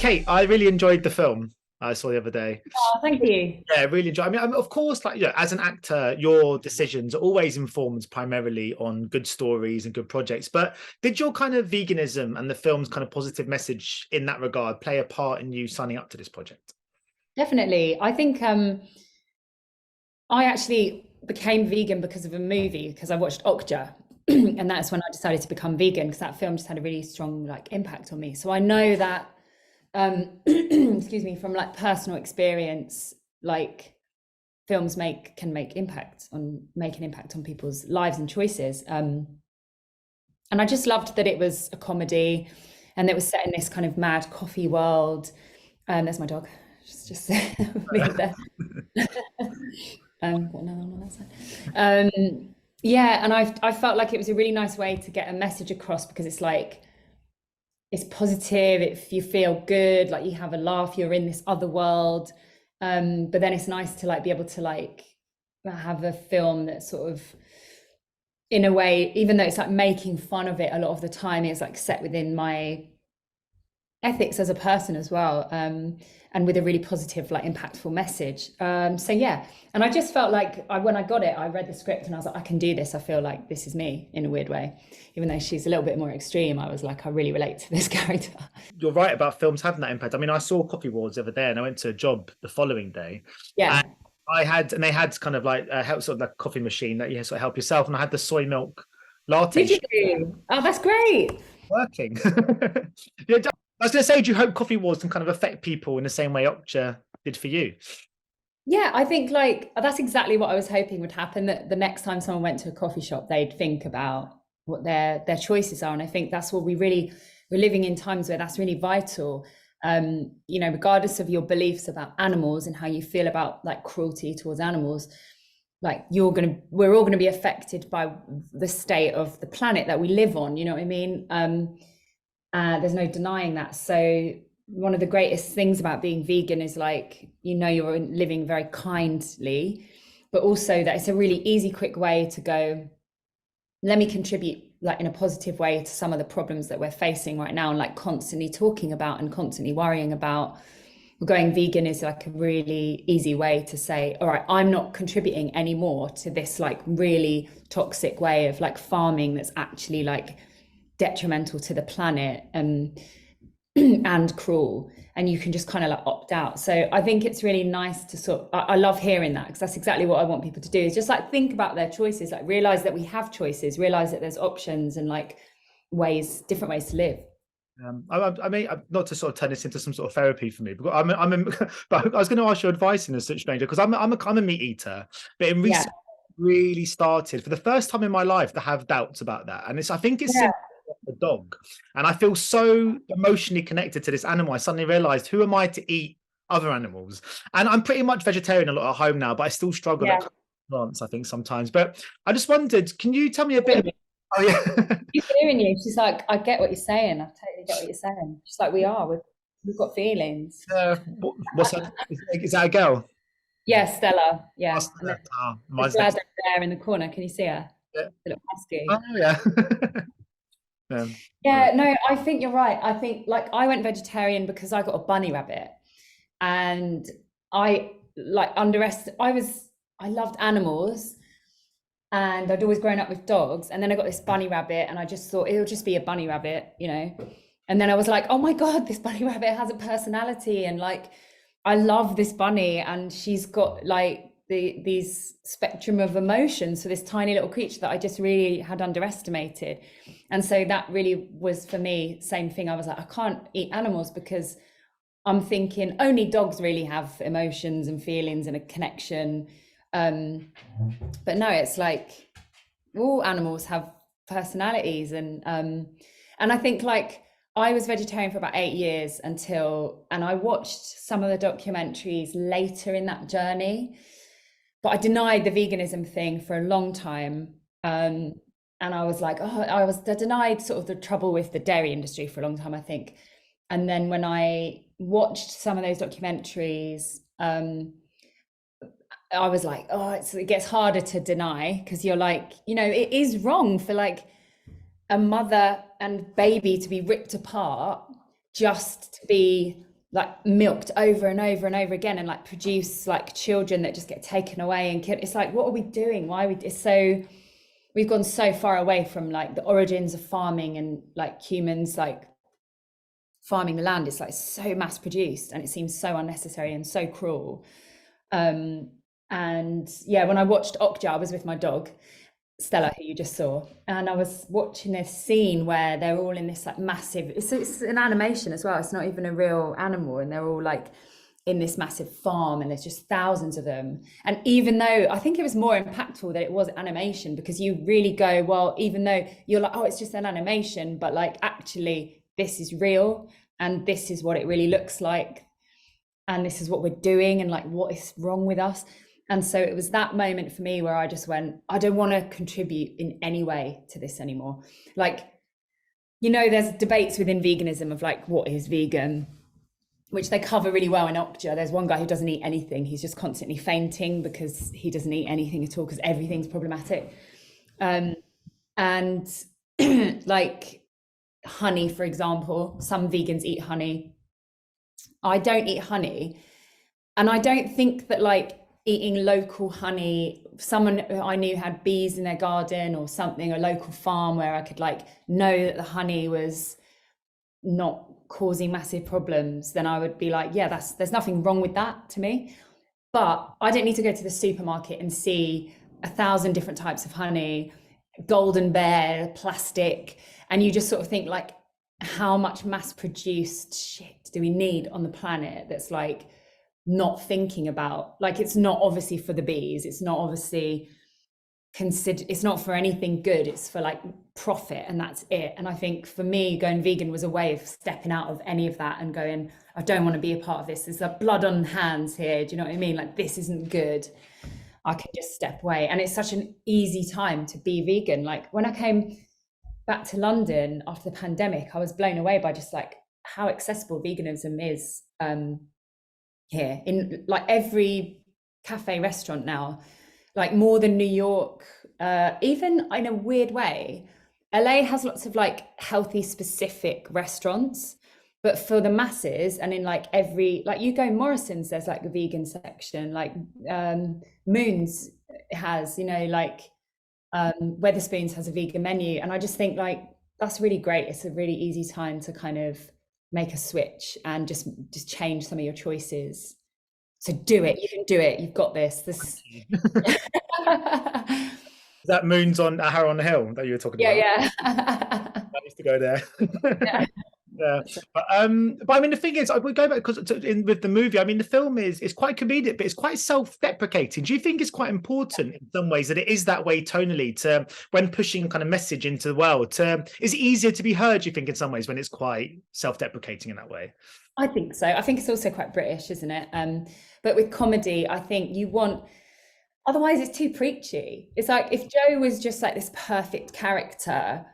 Kate, I really enjoyed the film I saw the other day. Oh, thank you. Yeah, really enjoyed. I mean, of course, like as an actor, your decisions are always informed primarily on good stories and good projects. But did your kind of veganism and the film's kind of positive message in that regard play a part in you signing up to this project? Definitely. I think I actually became vegan because of a movie because I watched Okja. And that's when I decided to become vegan because that film just had a really strong impact on me. So I know that excuse me, from personal experience, films can make an impact on people's lives and choices. And I just loved that it was a comedy and it was set in this kind of mad coffee world. There's my dog. Just being there. Got another one on that side. Yeah, and I felt like it was a really nice way to get a message across because it's positive, if you feel good, you have a laugh, you're in this other world. But then it's nice to be able to have a film that sort of, in a way, even though it's making fun of it a lot of the time, it's set within my ethics as a person as well, and with a really positive, impactful message. So yeah, and I just felt when I got it, I read the script and I was like, I can do this. I feel like this is me in a weird way. Even though she's a little bit more extreme, I was like, I really relate to this character. You're right about films having that impact. I mean, I saw Coffee Wars the other day and I went to a job the following day. Yeah. And they had kind of help sort of like coffee machine that you sort of help yourself. And I had the soy milk latte. Did you? Oh, that's great. Working. Yeah, I was going to say, do you hope Coffee Wars can kind of affect people in the same way Okja did for you? Yeah, I think that's exactly what I was hoping would happen, that the next time someone went to a coffee shop, they'd think about what their choices are. And I think that's what we're living in times where that's really vital. Regardless of your beliefs about animals and how you feel about cruelty towards animals, we're all gonna be affected by the state of the planet that we live on, you know what I mean? There's no denying that. So one of the greatest things about being vegan is you're living very kindly, but also that it's a really easy, quick way to go, let me contribute in a positive way to some of the problems that we're facing right now, and constantly talking about and constantly worrying about. Going vegan is a really easy way to say, all right, I'm not contributing anymore to this really toxic way of farming that's actually detrimental to the planet and cruel, and you can just kind of opt out. So I think it's really nice to I love hearing that, because that's exactly what I want people to do, is just think about their choices, realize that we have choices, realize that there's options and different ways to live. I mean, not to sort of turn this into some sort of therapy for me, but but I was going to ask your advice in a such stranger, because I'm a meat eater, but in recent really started for the first time in my life to have doubts about that, and I think it's a dog, and I feel so emotionally connected to this animal. I suddenly realized, who am I to eat other animals? And I'm pretty much vegetarian a lot at home now, but I still struggle at plants, I think, sometimes. But I just wondered, can you tell me a bit? Oh yeah. She's hearing you. She's like, I get what you're saying. I totally get what you're saying. She's like, we've got feelings. What's that? Is that a girl? Yeah, Stella. Yeah. Mine's there in the corner. Can you see her? Yeah. The little husky. Oh yeah. Yeah, no, I think you're right. I think I went vegetarian because I got a bunny rabbit, and I loved animals, and I'd always grown up with dogs, and then I got this bunny rabbit, and I just thought it'll just be a bunny rabbit, and then I was like, oh my god, this bunny rabbit has a personality, and I love this bunny, and she's got these spectrum of emotions for this tiny little creature that I just really had underestimated. And so that really was, for me, same thing. I was like, I can't eat animals because I'm thinking only dogs really have emotions and feelings and a connection. But no, it's all animals have personalities, and I think I was vegetarian for about 8 years and I watched some of the documentaries later in that journey, but I denied the veganism thing for a long time. And I was I denied sort of the trouble with the dairy industry for a long time, I think. And then when I watched some of those documentaries, I was like, oh, it gets harder to deny, because you're it is wrong for a mother and baby to be ripped apart just to be like milked over and over and over again, and like produce like children that just get taken away and killed. It's like, what are we doing? Why are we? It's so, we've gone so far away from like the origins of farming and like humans like farming the land. It's like so mass produced, and it seems so unnecessary and so cruel. And yeah, when I watched Okja, I was with my dog Stella, who you just saw, and I was watching this scene where they're all in this like massive, it's an animation as well, it's not even a real animal, and they're all like in this massive farm, and there's just thousands of them. And even though I think it was more impactful that it was animation, because you really go, well, even though you're like, oh, it's just an animation, but like actually this is real, and this is what it really looks like, and this is what we're doing, and like what is wrong with us. And so it was that moment for me where I just went, I don't want to contribute in any way to this anymore. Like, you know, there's debates within veganism of like, what is vegan, which they cover really well in Okja. There's one guy who doesn't eat anything. He's just constantly fainting because he doesn't eat anything at all, because everything's problematic. And like honey, for example, some vegans eat honey. I don't eat honey. And I don't think that like eating local honey, someone I knew had bees in their garden or something, a local farm where I could like know that the honey was not causing massive problems, then I would be like, yeah, there's nothing wrong with that to me. But I don't need to go to the supermarket and see 1,000 different types of honey, golden bear, plastic, and you just sort of think like, how much mass produced shit do we need on the planet that's like not thinking about, like, it's not obviously for the bees, it's not obviously it's not for anything good, it's for like profit, and that's it. And I think for me, going vegan was a way of stepping out of any of that and going, I don't want to be a part of this, there's like blood on hands here, do you know what I mean? Like, this isn't good, I can just step away. And it's such an easy time to be vegan. Like when I came back to London after the pandemic, I was blown away by just like how accessible veganism is here, in like every cafe, restaurant now, like more than New York, even in a weird way. LA has lots of like healthy specific restaurants, but for the masses, and in like every, like you go Morrison's, there's like a vegan section, like Moon's has, you know, like Weatherspoons has a vegan menu. And I just think like that's really great. It's a really easy time to kind of make a switch and just change some of your choices. So do it. You can do it. You've got this. Is that Moon's on Harrow on the Hill that you were talking about? Yeah. I used to go there. Yeah. Yeah, but I mean, the thing is, we go back because with the movie, I mean, the film is quite comedic, but it's quite self-deprecating. Do you think it's quite important in some ways that it is that way tonally, to when pushing kind of message into the world? Is it easier to be heard, do you think, in some ways, when it's quite self-deprecating in that way? I think so. I think it's also quite British, isn't it? But with comedy, I think you want, otherwise it's too preachy. It's like if Joe was just like this perfect character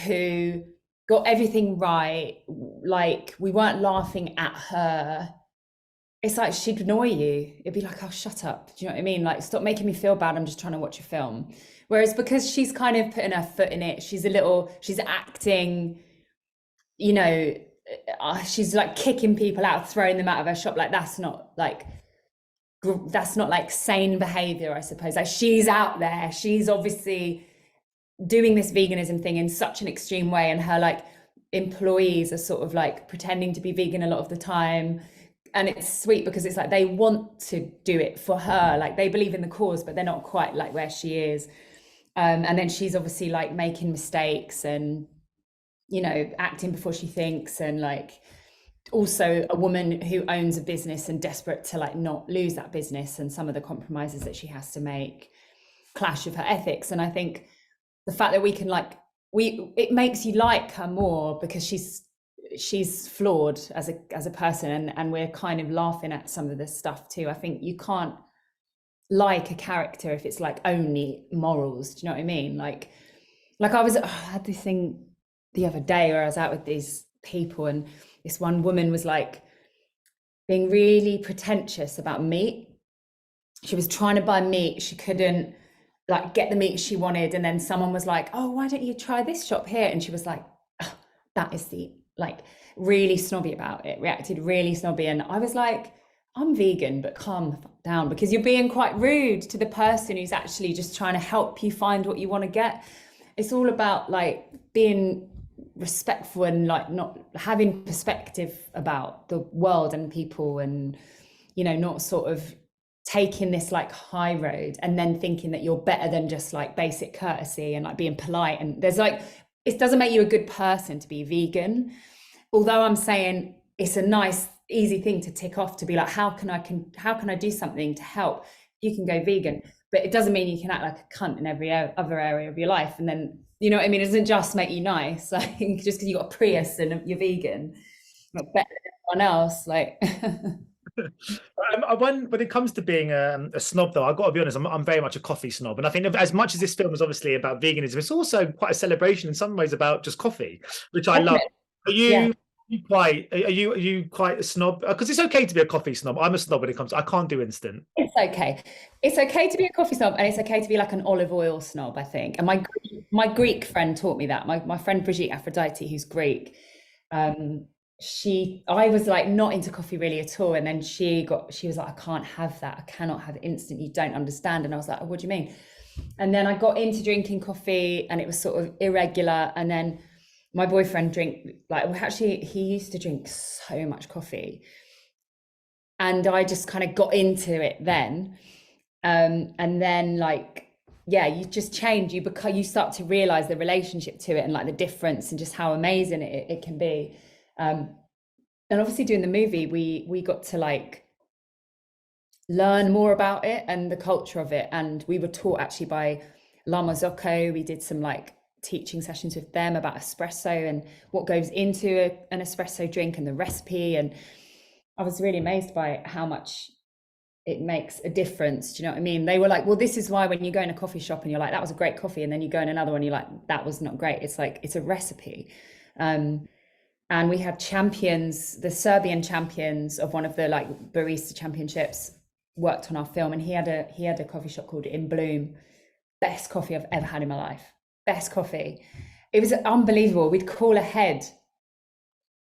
who got everything right, like we weren't laughing at her, it's like she'd annoy you. It'd be like, oh, shut up. Do you know what I mean? Like, stop making me feel bad, I'm just trying to watch a film. Whereas because she's kind of putting her foot in it, she's acting, you know, she's like kicking people out, throwing them out of her shop, like that's not like sane behavior, I suppose. Like, she's out there, she's obviously doing this veganism thing in such an extreme way, and her like employees are sort of like pretending to be vegan a lot of the time. And it's sweet because it's like they want to do it for her, like they believe in the cause, but they're not quite like where she is. And then she's obviously like making mistakes and, you know, acting before she thinks, and like also a woman who owns a business and desperate to like not lose that business, and some of the compromises that she has to make clash with her ethics. And I think the fact that we can like, it makes you like her more because she's flawed as a person, and we're kind of laughing at some of this stuff too. I think you can't like a character if it's like only morals. Do you know what I mean? Like I had this thing the other day where I was out with these people, and this one woman was like being really pretentious about meat. She was trying to buy meat, she couldn't like get the meat she wanted, and then someone was like, oh, why don't you try this shop here? And she was like, oh, that is the like really snobby about it, reacted really snobby. And I was like, I'm vegan, but calm the fuck down, because you're being quite rude to the person who's actually just trying to help you find what you want to get. It's all about like being respectful and like not having perspective about the world and people, and you know, not sort of taking this like high road and then thinking that you're better than just like basic courtesy and like being polite. And there's like, it doesn't make you a good person to be vegan. Although I'm saying it's a nice, easy thing to tick off, to be like, how can I do something to help? You can go vegan, but it doesn't mean you can act like a cunt in every other area of your life. And then, you know what I mean? It doesn't just make you nice. Like just because you got a Prius and you're vegan, not better than everyone else. Like. When it comes to being a snob, though, I've got to be honest, I'm very much a coffee snob. And I think as much as this film is obviously about veganism, it's also quite a celebration in some ways about just coffee, which I love. Are you quite a snob? Because it's okay to be a coffee snob. I'm a snob when it comes. I can't do instant. It's okay. It's okay to be a coffee snob, and it's okay to be like an olive oil snob, I think. And my Greek friend taught me that. My friend Brigitte Aphrodite, who's Greek, I was like not into coffee really at all, and then she was like, I can't have that. I cannot have instant. You don't understand. And I was like, oh, what do you mean? And then I got into drinking coffee, and it was sort of irregular. And then my boyfriend he used to drink so much coffee, and I just kind of got into it then. And then like, yeah, you just change, you start to realize the relationship to it and like the difference and just how amazing it can be. And obviously doing the movie, we got to like learn more about it and the culture of it. And we were taught actually by Lama Zocco. We did some like teaching sessions with them about espresso and what goes into an espresso drink and the recipe. And I was really amazed by how much it makes a difference. Do you know what I mean? They were like, well, this is why when you go in a coffee shop and you're like, that was a great coffee, and then you go in another one, you're like, that was not great. It's like, it's a recipe. And we had champions, the Serbian champions of one of the like barista championships worked on our film, and he had a coffee shop called In Bloom. Best coffee I've ever had in my life. Best coffee. It was unbelievable. We'd call ahead,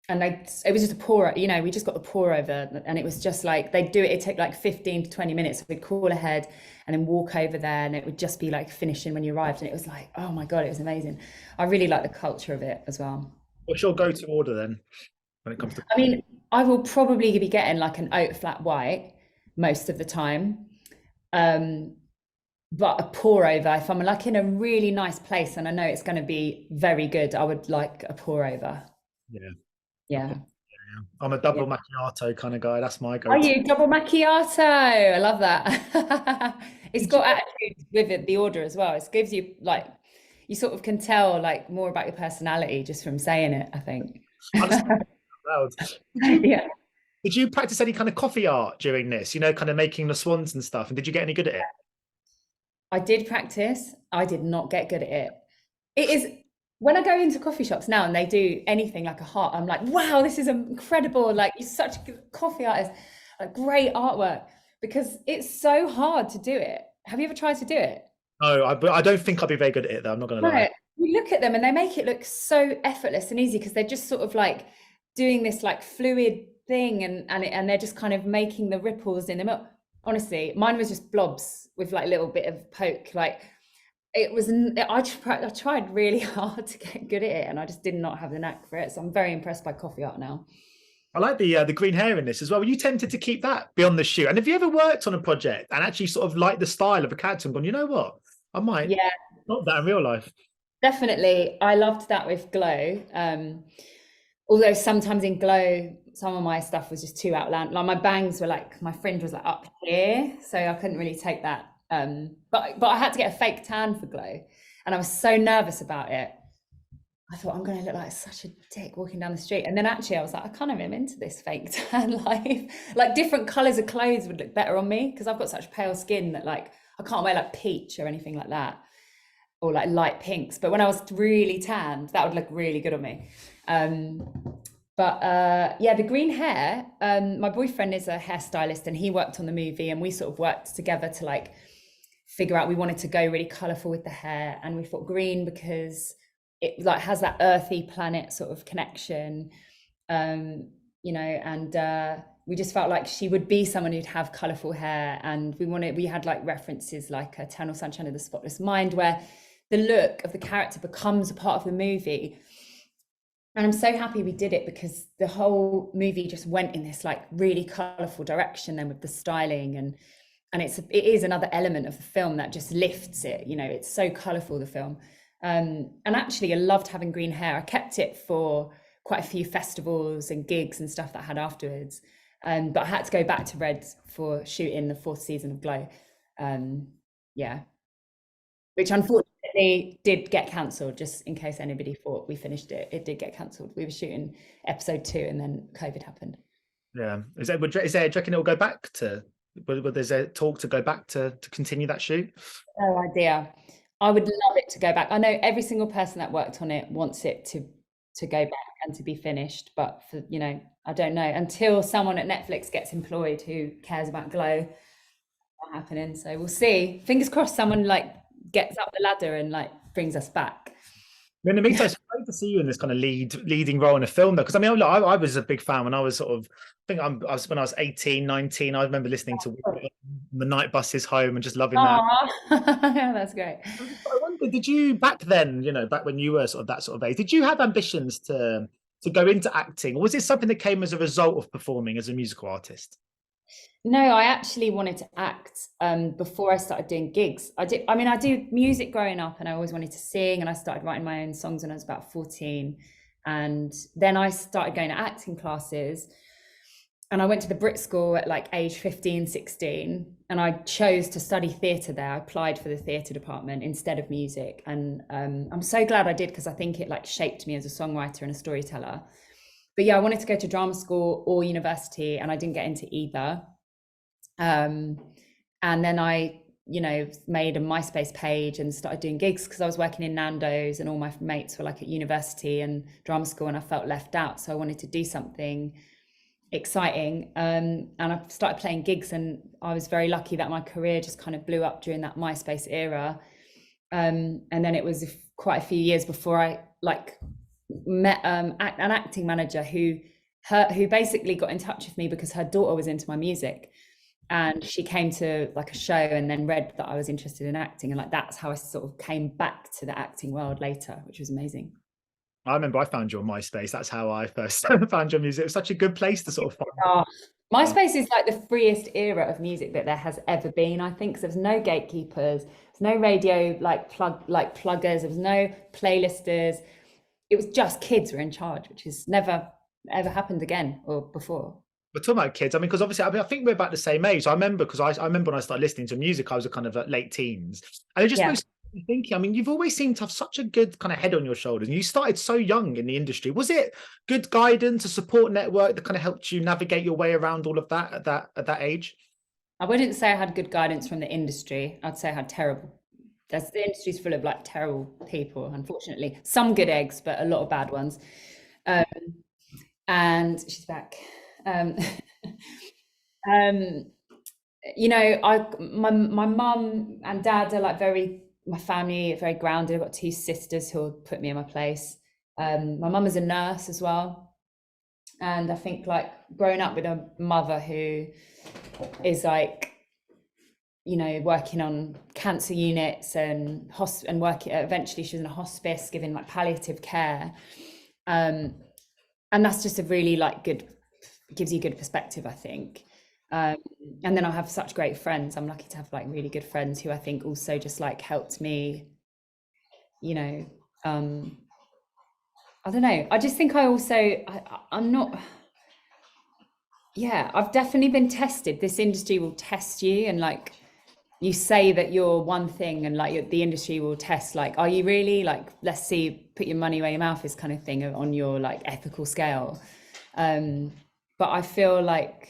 and it was just a pour, you know, we just got the pour over, and it was just like, they'd do it, it'd take like 15 to 20 minutes. We'd call ahead and then walk over there, and it would just be like finishing when you arrived. And it was like, oh my God, it was amazing. I really like the culture of it as well. What's your go-to order then when it comes to? I mean, I will probably be getting like an oat flat white most of the time. But a pour over, if I'm like in a really nice place and I know it's going to be very good, I would like a pour over. Yeah. I'm a double macchiato kind of guy. That's my go-to. Are you double macchiato? I love that. It's got attitude with it, the order as well. It gives you like, you sort of can tell like more about your personality just from saying it, I think. Yeah. Did you practice any kind of coffee art during this? You know, kind of making the swans and stuff. And did you get any good at it? I did practice. I did not get good at it. It is, when I go into coffee shops now and they do anything like a heart, I'm like, wow, this is incredible. Like, you're such a good coffee artist, like great artwork, because it's so hard to do it. Have you ever tried to do it? No, I don't think I'll be very good at it though. I'm not going to lie. You look at them and they make it look so effortless and easy, because they're just sort of like doing this like fluid thing, and they're just kind of making the ripples in the milk. Honestly, mine was just blobs with like a little bit of poke. Like it was, I tried really hard to get good at it, and I just did not have the knack for it. So I'm very impressed by coffee art now. I like the green hair in this as well. Were you tempted to keep that beyond the shoot? And have you ever worked on a project and actually sort of like the style of a character and gone, you know what, I might not that in real life? Definitely. I loved that with Glow. Although sometimes in Glow, some of my stuff was just too outlandish. Like my bangs were like, my fringe was like up here, so I couldn't really take that. But I had to get a fake tan for Glow, and I was so nervous about it. I thought, I'm going to look like such a dick walking down the street. And then actually I was like, I kind of am into this fake tan life. Like different colors of clothes would look better on me, because I've got such pale skin that like I can't wear like peach or anything like that, or like light pinks. But when I was really tanned, that would look really good on me. Yeah, the green hair, my boyfriend is a hairstylist, and he worked on the movie, and we sort of worked together to like figure out, we wanted to go really colorful with the hair, and we thought green because it like has that earthy planet sort of connection, you know, and we just felt like she would be someone who'd have colourful hair, and we had like references like Eternal Sunshine of the Spotless Mind, where the look of the character becomes a part of the movie. And I'm so happy we did it, because the whole movie just went in this like really colourful direction then with the styling, and it is another element of the film that just lifts it, you know. It's so colourful, the film. And actually I loved having green hair. I kept it for quite a few festivals and gigs and stuff that I had afterwards, but I had to go back to red for shooting the 4th season of Glow, yeah, which unfortunately did get cancelled. Just in case anybody thought we finished it, it did get cancelled. We were shooting episode 2 and then COVID happened. Yeah, is there, do you reckon it'll go back to, there's a talk to go back to continue that shoot? No idea. I would love it to go back. I know every single person that worked on it wants it to go back and to be finished, but for, you know, I don't know, until someone at Netflix gets employed who cares about Glow, not happening. So we'll see. Fingers crossed someone like gets up the ladder and like brings us back. In the meantime, it's great to see you in this kind of leading role in a film, though, because I mean, I was a big fan when I was sort of, when I was 18, 19. I remember listening to the night buses home and just loving that. That's great. I wonder, did you back then, you know, back when you were sort of that sort of age, did you have ambitions to go into acting, or was it something that came as a result of performing as a musical artist? No, I actually wanted to act before I started doing gigs. I do music growing up, and I always wanted to sing, and I started writing my own songs when I was about 14. And then I started going to acting classes, and I went to the Brit School at like age 15, 16, and I chose to study theatre there. I applied for the theatre department instead of music. And I'm so glad I did, because I think it like shaped me as a songwriter and a storyteller. But yeah, I wanted to go to drama school or university, and I didn't get into either. And then I, you know, made a MySpace page and started doing gigs, because I was working in Nando's and all my mates were like at university and drama school, and I felt left out. So I wanted to do something exciting. And I started playing gigs, and I was very lucky that my career just kind of blew up during that MySpace era. And then it was quite a few years before I like met an acting manager who basically got in touch with me because her daughter was into my music. And she came to like a show and then read that I was interested in acting. And like, that's how I sort of came back to the acting world later, which was amazing. I remember I found you on MySpace. That's how I first found your music. It was such a good place to sort of find. MySpace is like the freest era of music that there has ever been, I think. So there's no gatekeepers, there's no radio pluggers, there was no playlisters. It was just kids were in charge, which has never ever happened again or before. We're talking about kids. I mean, because obviously, I think we're about the same age. I remember, because I remember when I started listening to music, I was a kind of late teens, and it just makes me thinking. I mean, you've always seemed to have such a good kind of head on your shoulders, and you started so young in the industry. Was it good guidance, a support network that kind of helped you navigate your way around all of that at that age? I wouldn't say I had good guidance from the industry. I'd say I had terrible. The industry's full of like terrible people, unfortunately. Some good eggs, but a lot of bad ones. And she's back. You know, my mum and dad are like my family very grounded. I've got 2 sisters who will put me in my place. My mum is a nurse as well, and I think like growing up with a mother who is like, you know, working on cancer units and working, eventually she was in a hospice giving like palliative care, and that's just a really like good, gives you good perspective, I think. And then I have such great friends. I'm lucky to have like really good friends who I think also just like helped me, you know. I don't know, I just think I also I'm not, yeah, I've definitely been tested. This industry will test you, and like you say that you're one thing, and like the industry will test like, are you really, like, let's see, put your money where your mouth is kind of thing on your like ethical scale. But I feel like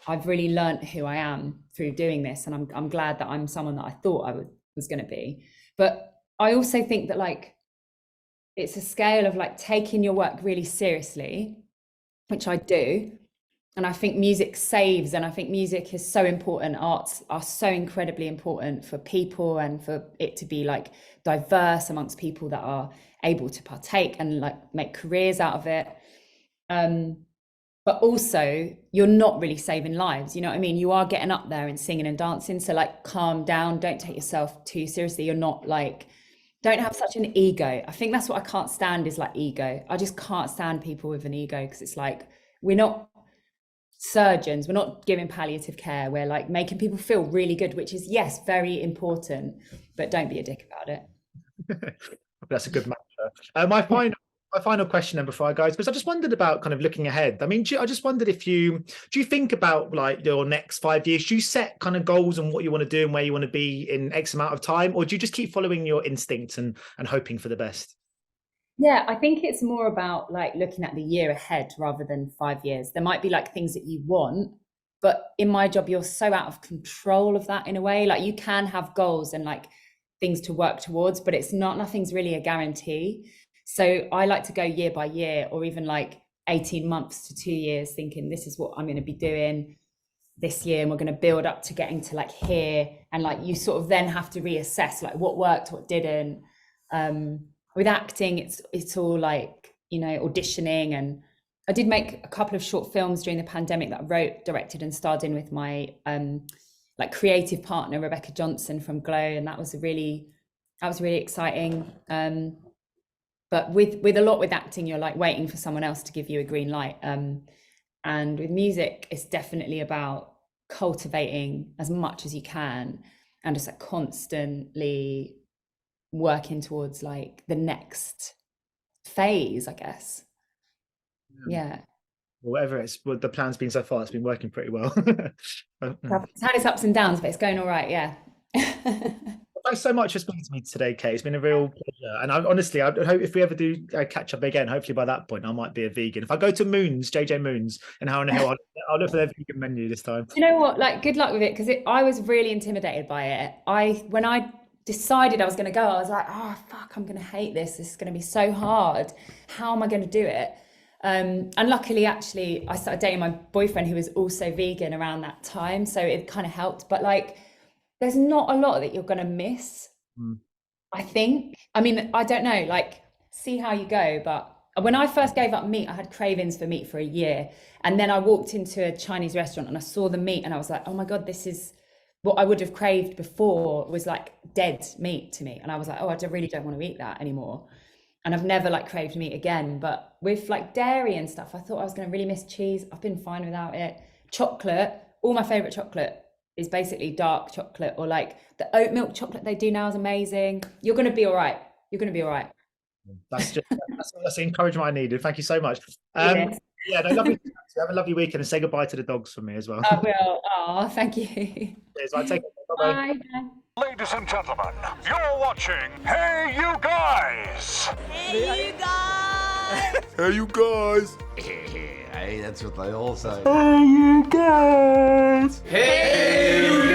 I've really learnt who I am through doing this, and I'm glad that I'm someone that I thought I was going to be. But I also think that like it's a scale of like taking your work really seriously, which I do, And I think music saves, and I think music is so important. Arts are so incredibly important for people, and for it to be like diverse amongst people that are able to partake and like make careers out of it. But also you're not really saving lives, you know what I mean? You are getting up there and singing and dancing. So like, calm down, don't take yourself too seriously. You're not like, don't have such an ego. I think that's what I can't stand, is like ego. I just can't stand people with an ego, because it's like, we're not surgeons, we're not giving palliative care, we're like making people feel really good, which is, yes, very important, but don't be a dick about it. That's a good mantra. My final question then before I go, because I just wondered about kind of looking ahead. I mean, I just wondered if do you think about like your next 5 years? Do you set kind of goals on what you want to do and where you want to be in X amount of time, or do you just keep following your instinct and hoping for the best? Yeah, I think it's more about like looking at the year ahead rather than 5 years. There might be like things that you want, but in my job, you're so out of control of that in a way. Like, you can have goals and like things to work towards, but nothing's really a guarantee. So I like to go year by year, or even like 18 months to 2 years, thinking this is what I'm going to be doing this year, and we're going to build up to getting to like here. And like, you sort of then have to reassess like what worked, what didn't. With acting, it's all like, you know, auditioning. And I did make a couple of short films during the pandemic that I wrote, directed and starred in with my like creative partner, Rebecca Johnson from Glow. And that was really exciting. But with a lot with acting, you're like waiting for someone else to give you a green light. And with music, it's definitely about cultivating as much as you can, and just like constantly working towards like the next phase, I guess. Yeah. Whatever the plan's been so far, it's been working pretty well. It's had its ups and downs, but it's going all right. Yeah. Thanks so much for speaking to me today, Kate. It's been a real pleasure. And I hope if we ever do catch up again, hopefully by that point I might be a vegan. If I go to JJ Moon's in Howard Hill, I'll look for their vegan menu this time. You know what? Like, good luck with it, because I was really intimidated by it. When I decided I was going to go, I was like, oh fuck, I'm going to hate this. This is going to be so hard. How am I going to do it? And luckily, actually, I started dating my boyfriend, who was also vegan around that time, so it kind of helped. But like, there's not a lot that you're going to miss, I think. I mean, I don't know, like, see how you go. But when I first gave up meat, I had cravings for meat for a year. And then I walked into a Chinese restaurant and I saw the meat and I was like, oh my God, this is what I would have craved before, was like dead meat to me. And I was like, oh, I really don't want to eat that anymore. And I've never like craved meat again. But with like dairy and stuff, I thought I was going to really miss cheese. I've been fine without it. Chocolate, all my favorite chocolate is basically dark chocolate, or like the oat milk chocolate they do now is amazing. You're going to be all right. You're going to be all right. That's the encouragement I needed. Thank you so much. Yeah, no, lovely. Have a lovely weekend, and say goodbye to the dogs for me as well. I will. Oh, thank you. Cheers. I take it. Bye. Ladies and gentlemen, you're watching Hey You Guys. Hey, you guys! Hey You Guys. Hey, that's what they all say. Hey You Guys. Hey, you